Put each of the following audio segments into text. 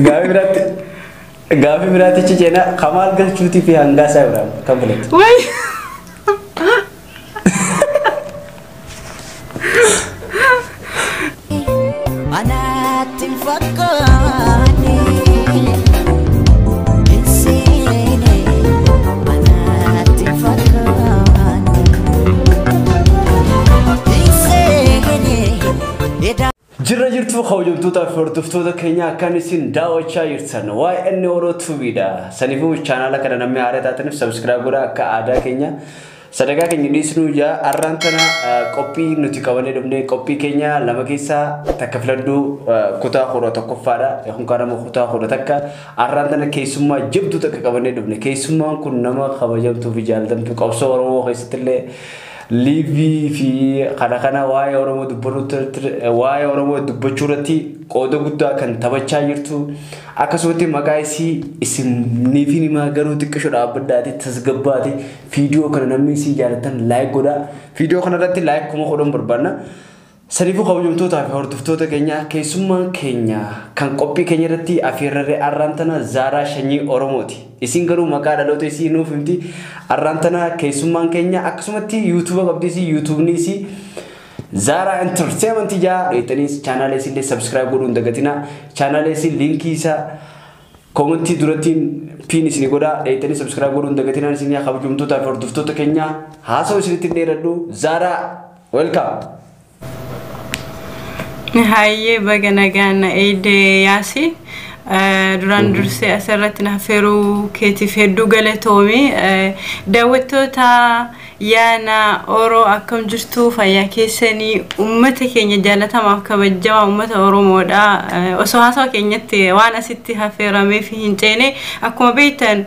Gafi berarti cicena Kamal galchuti fi hangasa Ibrahim kamulet. Why? Jirra jirtu khawjumtuuta fordoftoota keenya kan isin daawwachaa jirtan waa'ee inni orootu bida sanifu channel kana namni haaretaatiin subscribe godhaa akka aadaa keenya sadaqa keenya dhiisnu jaa arrantana qophii nuti qabannee dhufne qophii keenya lama keessaa takka filadhu kutaa hora tokkoffaadha yookaan kana kutaa hora takka arrantana keessummaa jabdu takka qabannee dhufne keessummaan kun nama kabajamtuu fi jaallatamtuu qabsoo Oromoo keessattillee Livi fi kana waa'ee Oromoo dubbachurratti qooda guddaa kan taphachaa jirtu akkasumas maqaa isinii fi nima garuu xiqqoo dhaabbadhaati tasgabbaati viidiyoo kana namni si jaalatan like godha viidiyoo kana irratti like kuma godhan barbaanna sanifu kabajamtootaa fi hordoftoota keenya keessummaan keenya kan qophii keenya irratti afeerree arrantana Zaaraa Shanyii Oromooti isin garuu maqaa dhaloota isii nuuf himti arrantana keessummaan keenya akkasumatti YouTube qabdisi YouTube nisi Zaaraa Entertainment jaa dheetanis channel isinlee subscribe godhuun dagatina channel isin linki isa comment duratti pin isin godha dheetanis subscribe godhuun dagatina isin yaa kabajamtootaa fi hordoftoota keenya haasoo isinitti dheeradhu Zaaraa welcome. Haye baganagan ede yasi duran durse asirratti naferu keetiif hedduu galatoomii daawwattoota yaana Oro akkam jirtu fayyaa keessanii ummata keenya jaallatamaaf kabajamaa ummata Oromoodha osoo haasawaa keenyatti waan asitti hafeeramee fi hin ceene akkuma beektan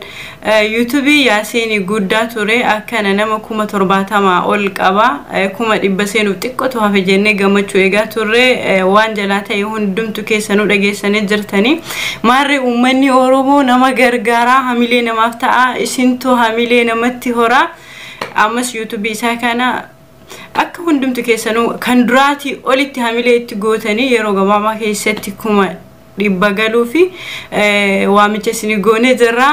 YouTube yaasiin guddaa ture akkana nama 70 ol qaba 100 seenuuf xiqqootu hafe jennee gammachuu eegaa turre waan jalaa ta'e hundumtu keessanuu dhageessanii jirtanii maarree uummanni Oromoo nama gargaaraa hamilee namaaf ta'a isintu hamilee namatti horaa Amas YouTube isaa kana akka hundumtu keessanuu kan duraati olitti hamilee itti gootanii yeroo gabaabaa keessatti kuma dhibba galuu fi waamicha isin goonee jirra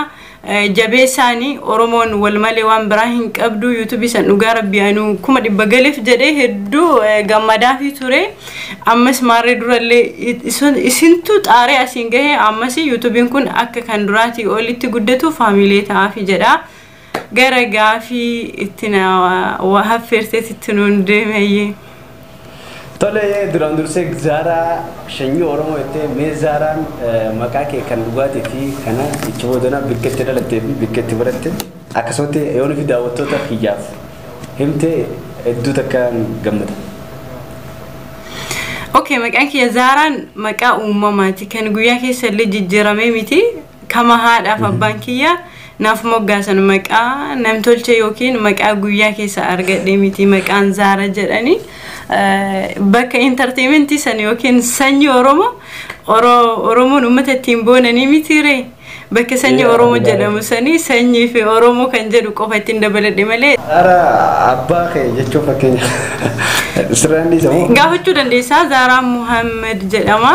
jabeessaanii Oromoon wal malee waan biraa hin qabdu YouTube san dhugaa rabbiyaanuu kuma dhibba galeef jedhee hedduu gammadaa fi ture ammas maarree durallee isintu xaaree asiin gahee ammas YouTubein kun akka kan duraati olitti guddatu hamilee ta'aafi jedha gara gaafii ittina hafeerteet ittinuun deemeyye tole duraan dursee Zaaraa Shanyii Oromoo itti mee Zaaraan maqaa kee kan dhugaatii fi kana ichi boodana bikkeetti dhalattee fi bikkeetti baratte akkasumas yoon fi daawwattoota hiyyaaf himtee hedduu takka gammada. Okay, maqaan kee Zaaraan maqaa uumamaati kan guyyaa keessa illee jijjiiramee miti kama haadhaaf abbaan kiyyaa naaf moggaasan maqaa namtolchee yookiin maqaa guyyaa keessa argadhee miti maqaan Zaaraa jedhanii bakka entertainment san yookiin sanyii Oromoon uummata ittiin boonanii mitiire bakka sanyii Oromoo jedhamu sanii sanyii fi Oromoo kan jedhu qofa ittiin dabaladhe malee ara abbaa kee jechuu fakkeenya sirraan samoo gaafachuu dandeessaa Zaaraa Muhammad jedhama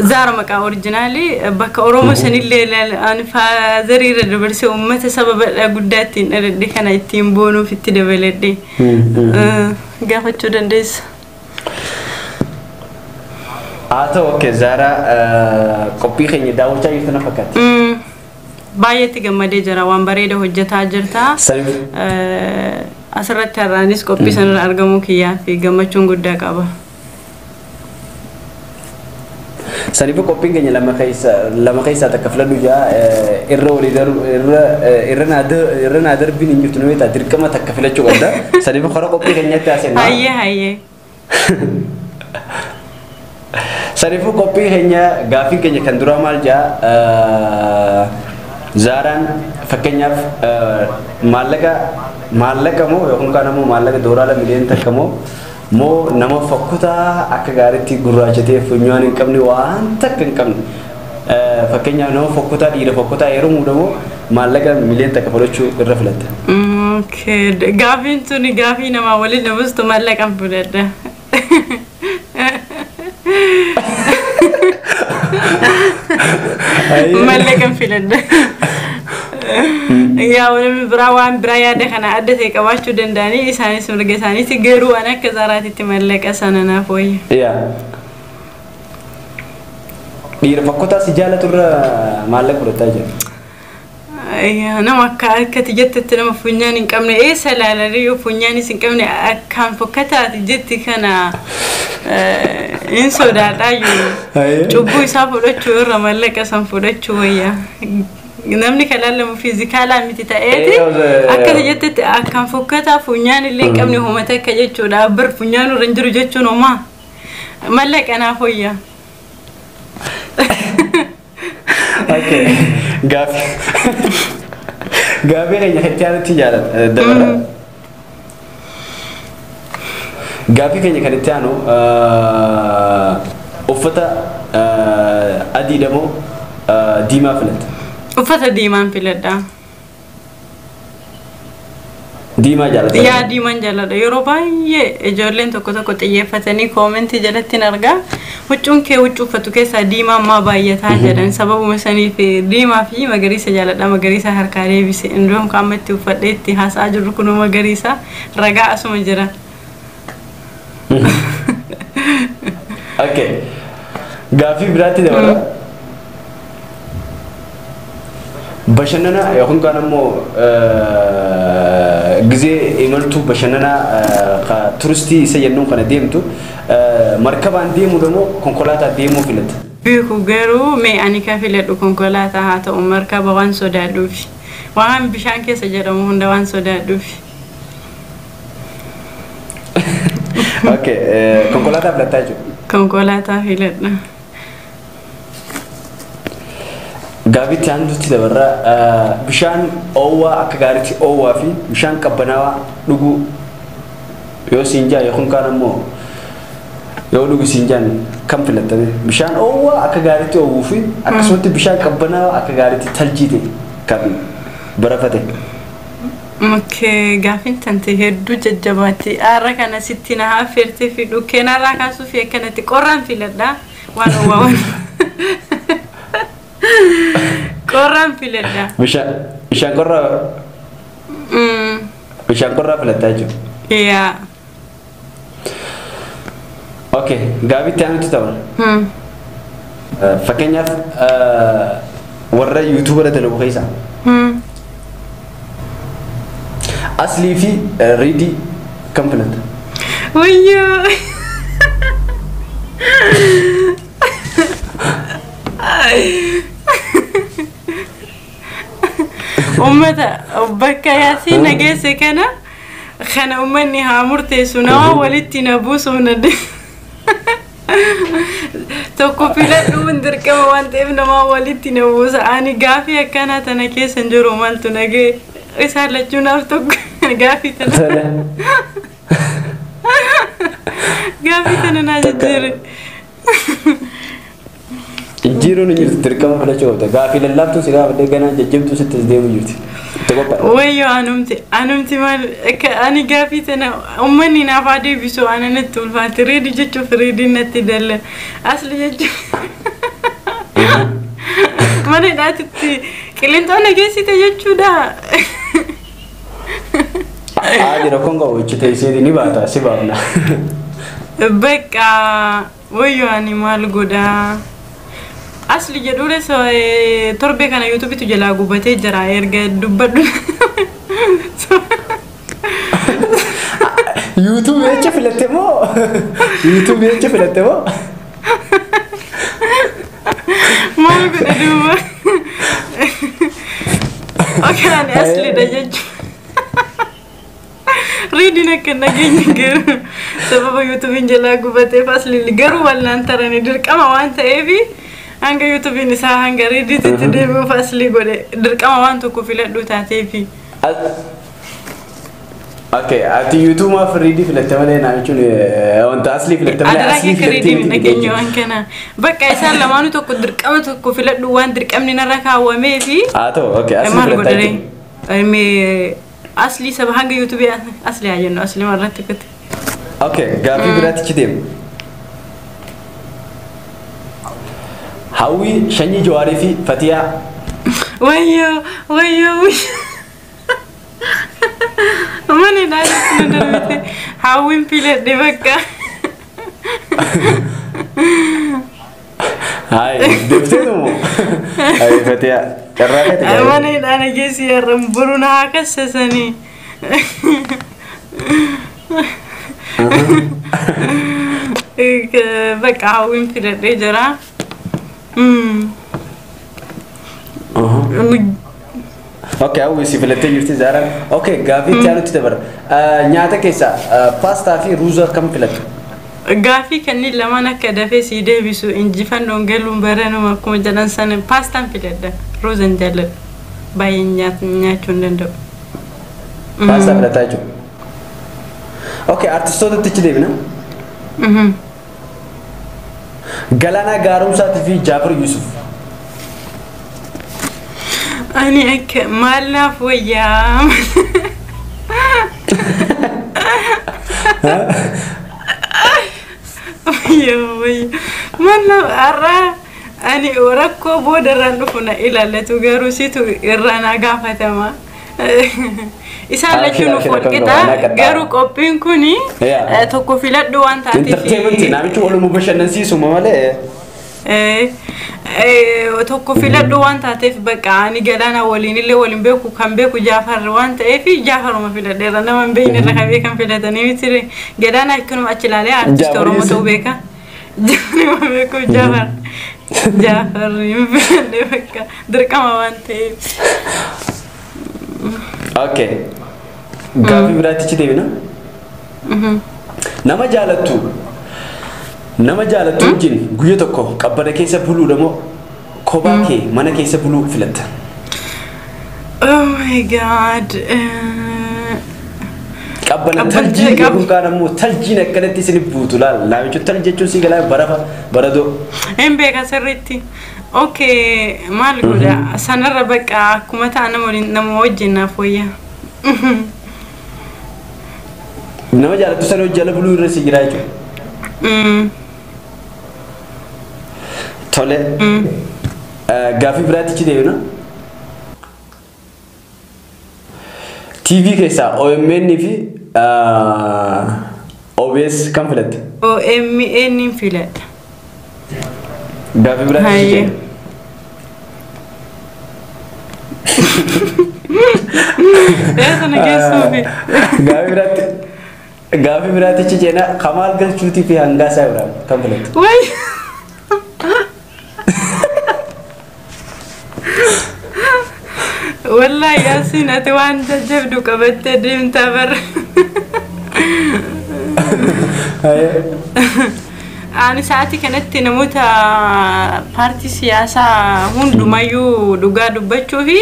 Zaaraa maqaa originali bakka Oromoo sanillee ani faazariirra dabarsee uummata sababa guddaatti dhaladhe kana ittiin boonuuf itti dabaladhe gaafachuu dandeessa. Ta'u okay Zaaraa qophii keenya daawwachaa jirtu na fakkaatti. Baay'eetti gammadee jira waan bareeda hojjetaa jirta. Asirratti har'aanis qophii sanarra argamuu kiyyaa fi gammachuun guddaa qaba. Sanifu qophii keenya lama keessa takka filadhu jaa irra walii irra naa darbiin hin jirtu nama ta'a dirqama takka filachuu qabda sanifu karaa qophii keenyatti haasennaa. Hayyee. Sanifu qophii keenya gaafii keenya kan duraa maal jaa Zaaraan fakkeenyaaf maallaqa moo yookaan kan ammoo maallaqa doolaara miliyoona takka moo nama fakkutaa akka gaariitti gurraachatee funyaan hin qabne waan takka hin qabne fakkeenyaaf nama fakkutaa dhiira fakkutaa yeroo muudamoo maallaqa miliyoona takka fudhachuu irra filatta. Okay, gaafiin tuni gaafii nama waliin namustu maallaqaan fudhadha. Mallakan filadda. Yaa wani birawaan biraya de kana adda ta'e qabaachuu danda'anii isaanis mirga isaaniiti garuu ana akka zaraatitti mallaqa sana naaf wayya. Yaa. Dhiira fakkotaa si jaalaturra maallaqa fudhataa jira. Nama akka jettetti nama funyaan hin qabne eessa laalaree yoo funyaanis hin qabne akkaan fokkataati jetti kana hin sodaadhaayyuu cubbuu isaa fudhachuu irra mallaqa san fudhachuu wayya. Namni kan laalamu fiizikaalaa miti ta'eeti akka jettetti akkaan fokkataa funyaan illee hin qabne hoomata akka jechuudha bir funyaan irra hin jiru jechuun homaa mallaqa naaf wayya. Okay. Gaaffii keenya itti aanutti dabala. Gaaffii keenya kan itti aanu uffata adiidha moo diimaa filatta? Uffata diimaan filadha. Diimaa jaalladha. Yaa diimaan jaalladha. Yeroo baay'ee ijoolleen tokko tokko xiyyeeffatanii koomentii jalatti argaa. Huccuun kee huccuu uffatu keessaa diimaa ammaa baay'ataa jedhan sababuma saniif diimaa fi magariisa jaalladha. Magariisa harkaa deebise. Indoom qaamatti uffadhee itti haasa'aa jirru kun magariisa ragaa asuma jira. Okay. Gaaffii biraatti dabala. Bashannana yookiin kan ammoo gizee imaltuu bashannana turistii isa jennuun kana deemtu markabaan deemuu demoo konkolaataa deemuu filata? Beeku garuu mee ani kan filadhu konkolaataa haa ta'u markaba waan sodaadhuufi. Waan bishaan keessa jedhamu hunda waan sodaadhuufi. Okay, konkolaataa filataa jiru? Konkolaataa filadha. Gaafitti aanutti dabarra bishaan oowwaa akka gaariitti oowwaa fi bishaan qabbanaawaa dhuguu yoo siinjaa yookiin kaan ammoo yoo dhugu siinjaan kam filattame bishaan oowwaa akka gaariitti oowwuu fi akkasumatti bishaan qabbanaawaa akka gaariitti taljiite kan barafate. Okay, gaafin tante hedduu jajjabaatti aarra kana sitti na hafeertee fi dhukkeen arraa kaasuu fi akkanatti qorraan filadha waan oowwaa. Korang filadha. Bishaan korraa. Bishaan korraa filataa jiru. Iya. Okay, gaafitti aanutti ta'u. Fakkeenyaaf warra YouTubeera dalagu keessaa. Aslii fi Riidii kam filata? Wayyoo. Ummata bakka yaasii nageesse kana ummanni haa murteessu nama walitti na buusu nade tokko filadhuun dirqama waan ta'eef nama walitti na buusa ani gaafii akkanaa tana keessa hin jiru maaltu nagee isaan lachuu naaf tokko gaafii tana gaafii tana naa jijjiire. Jiru ni jirti dirqama filachuu qabda. Gaaffii lallaaftuu si gaafadhee ganaa jajjabtuu sitti deemu jirti. Wayyoo anumti maal ani gaafii tana ummanni naaf haa deebisu ana natti ulfaate reedi jechuuf reediin natti dalle asli jechuuf mana hidhaatitti qilleenxoo nageessite jechuudha. Jira kun qabu ichite isheeti ni baata si baafna. Bakka wayyoo ani maal godhaa. Asli jedhure so torbe kana YouTube tu jala gubatee jira erga dubbadhu. YouTube echa filatte moo? YouTube echa filatte moo? Maal godhe duuba? Okay ani asli da jechu. Reading akka nageenya garu sababa YouTube jala gubatee asli garu wallaan tarani dirqama waan ta'eefi hanga YouTube ni saa hanga Reddit itti deebi'u fasli godhe dirqama waan tokko filadhu taateefi. Okay, ati YouTube maaf Reddit filatte malee naa jechuun wanta asli filatte malee asli filatte nageenya waan kana bakka isaan lamaanuu tokko dirqama tokko filadhu waan dirqamni narra kaawwamee fi ta'u okay asli filatte mee asli saba hanga YouTube asli haa jennu asli marratti kutte. Okay, gaafii biraatti deemu. Hawwi Shanyii Jawaarii fi Fatiyaa. Wayyo. Mana dah Hawwin filadhe bakka. Hai, deftee tu. Hai Fatiyaa. Carraa kee tajaajila. Mana dah nagesi ramburu na kasasani. Bakka Hawwin filadhe jira. Okay, Hawwi si filattee jirti Zara. Okay, gaafii itti aanutti dabar. Nyaata keessa paastaa fi ruuza kam filattu? Gaafii kanneen lamaan akka dafee si deebisu injifannoon galuun baranuma akkuma jedhan sana paastaan filadha. Ruuzan jaalladha. Baay'ee nyaachuu hin danda'u. Paastaa filataa jechuudha. Okay, artistootatti ichi deebina. Galaanaa Gaaromsaatii fi Jaafar Yusuf. Ani akka maal naaf wayyaa. Maal naaf arraa ani rakkoo boodarraan dhufu na ilaallatu garuu situ irraa na gaafatama. Isaan lachuun of walqixa garuu qophiin kuni tokko filadhu waan taateef. Entertainment namichi walumaa bashannansiisu malee. Tokko filadhu waan taateef bakka ani Galaana waliin illee waliin beeku kan beeku Jaafar waan ta'eef Jaafaruma filadheera nama hin beekne irra qabee kan filatanii miti Galaana akkanuma achi ilaalee artist Oromoo ta'uu beeka. Jaafar beeku Jaafar hin filadhee bakka dirqama waan ta'eef. Okay. Gaafii biraatti ichi deebina. Nama jaalattu wajjin guyyaa tokko qabbana keessa buluudha moo kophaa kee mana keessa buluu filatta? Oh my god. Qabbana taljii yookaan kaan ammoo taljiin akkanatti isin buutu laal. Laamichu talji jechuun si galaa baradoo. Hin beeka sirriitti. Okay, maal godha sanarra bakka akkuma ta'an nama wajjin naaf wayyaa. Nama jaalattu sana hojii jala buluu irra si jira jechuudha. Tole. Gaafii biraatti ichi deebina. TV keessaa OMN fi OBS kam filatte? OMN filadha. Gaafii biraatti ichi deebina. Gaafii biraatti ichi deebina. Kamaal Galchuutii fi Hangaasaa Ibrahim kam filatte? والله ياسين أتوان تجبدو كبت ديم تبر أنا ساعتي كانت نموت بارتي سياسة هندو مايو دوغا دبتشو في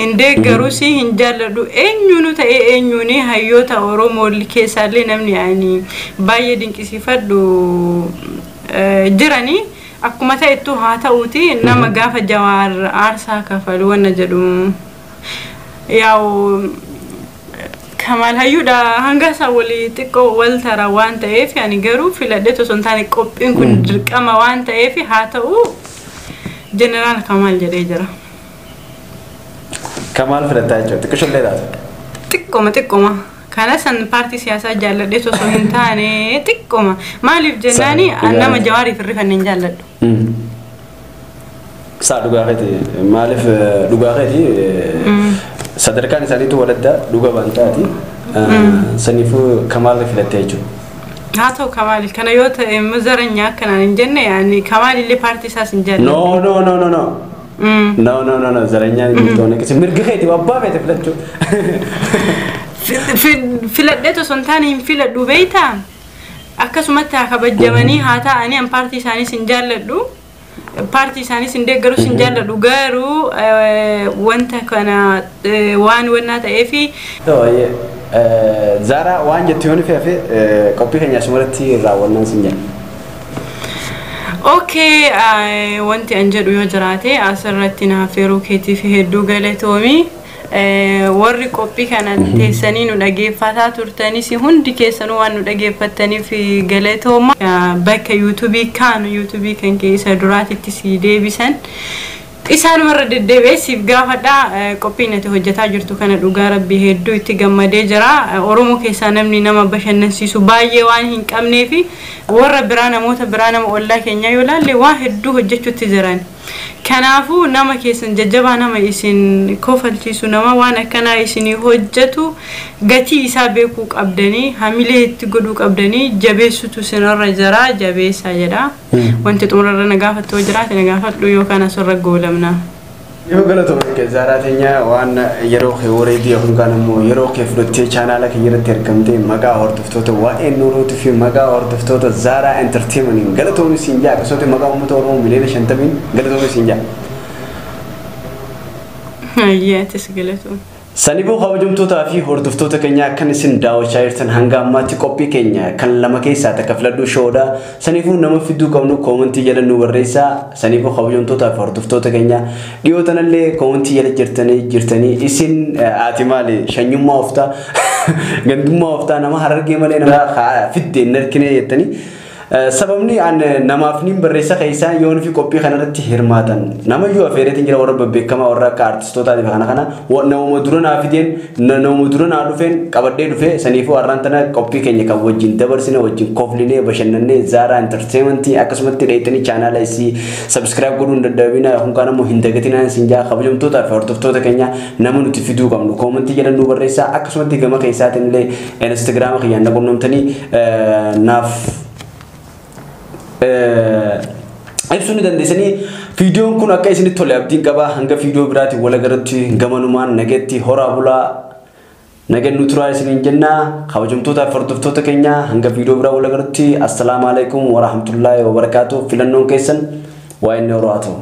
إندي جروسي هنجالدو إنيونو تا إنيوني هيوتا أورومو الكيسة اللي نمني يعني بايدين كسيفادو جراني akkuma ta'etu haa ta'uuti nama gaafa Jawaar aarsaa kafalu wanna jedhu yaa'u Kamaal Hayyuudha hanga isaa walii xiqqoo wal tara waan ta'eef yani garuu filadhee osoo hin taane qophiin kun dirqama waan ta'eef haa ta'u Jeneraal Kamaal jedhee jira. Kamaal filataa jechuudha xiqqoo leedaata. Xiqqooma. Kana san partii siyaasaa jaalladhee osoo hin taane xiqqooma. Maaliif jennaani nama Jawaariif hirrifanneen jaalladhu. Saa dhugaa keeti maaliif dhugaa keeti sadarkaan isaaniitu waladdaa dhugaa waan ta'ati saniifuu Kamaal filattee jechuudha. Haa ta'u Kamaal kana yoo ta'e muzaranyaa akkanaan hin jenne yaani Kamaal illee partii isaas hin jaalladhu. No, zaranyaan hin toone kasi mirga keeti abbaa feete filachuu. Filadheetu osoo hin taane hin filadhu beektaa akkasumatti haa kabajamanii haa ta'anii an paartii isaaniis hin jaalladhu paartii isaaniis hin deeggarus hin jaalladhu garuu wanta kana waan wannaa ta'eefi. Zara waan jettu yoon fe'afe qophii keenya asumarratti raawwannaan sin jedha. Okay, wanti an jedhu yoo jiraate asirratti naaf yeroo keetiif hedduu galatoomii. warri qophii kana teessanii nu dhageeffataa turtanis hundi keessanuu waan nu dhageeffattaniif galatooma. Bakka YouTube kan keessa duraatitti si deebisan. Isaan warra deddeebi'eessiif gaafadhaa qophiin ati hojjetaa jirtu kana dhugaa rabbii hedduu itti gammadee jira. Oromoo keessaa namni nama bashannansiisu baay'ee waan hin qabneefi warra biraa namoota biraa nama ollaa keenya yoo laalle waan hedduu hojjechuutti jiran. Kanaafuu nama keessan jajjabaa nama isin kofalchiisu nama waan akkanaa isinii hojjetu gatii isaa beekuu qabdanii hamilee itti godhuu qabdanii jabeessutu sinarra jira jabeessaa jedha. Wanti xumurarra na gaafattoo jiraate na gaafadhu yookaan asirra goolamna. Yoo galatoomne keessaa teenya waan yeroo reedii yookaan immoo yeroo fudhattee chaanaala keenyatti argamte maqaa hordoftoota waa'ee nuurooti fi maqaa hordoftoota Zara Entertainment galatoomne siin jaa akkasumas maqaa uummata Oromoo miliyoona 50 galatoomne siin jaa. Yeetis galatoomne. Saniboo kabajamtootaa fi hordoftoota keenya kan isin daawwachaa jirtan hanga ammaatti qophii keenya kan lama keessaa takka filadhuu shoodha. Saniboo nama fidduu qabnu koomentii jala nu barreessaa. Saniboo kabajamtootaa fi hordoftoota keenya dhiyootanallee koomentii jala jirtanii isin ati maali shanyummaa oftaa gandummaa oftaa nama harargee malee nama fiddee narkine jettanii. Sababni an namaaf nin barreessa keessaan yoon fi qophii kanarratti hirmaatan nama yoo afeereetiin jira warra beekamaa warra akka artistootaati kana nama dura naa fideen nama dura naa dhufeen qabadhee dhufee saniifuu har'aan tana qophii keenya kan wajjin dabarsine wajjin koflinee bashannannee Zara Entertainment akkasumatti dheeytanii chaanaala isii subscribe godhuun dadhabina hunkaan ammoo hin dagatinaa isin jaa kabajamtootaa fi hordoftoota keenya nama nuti fiduu qabnu koomentii jala nu barreessaa akkasumatti gama keessaatiin illee Instagram kiyyaan na qunnamtanii naaf ibsuun dandeessanii viidiyoon kun akka isinitti tole abdiin qaba hanga viidiyoo biraatiin wal agarratti gamanumaan nageetti horaa bulaa nagaan nuturaa isiniin jenna kabajamtootaa fi hordoftoota keenya hanga viidiyoo biraa wal agarratti assalaamu alaykum wa rahmatullaahi wa barakaatuh filannoon keessan waa inni horaa ta'u.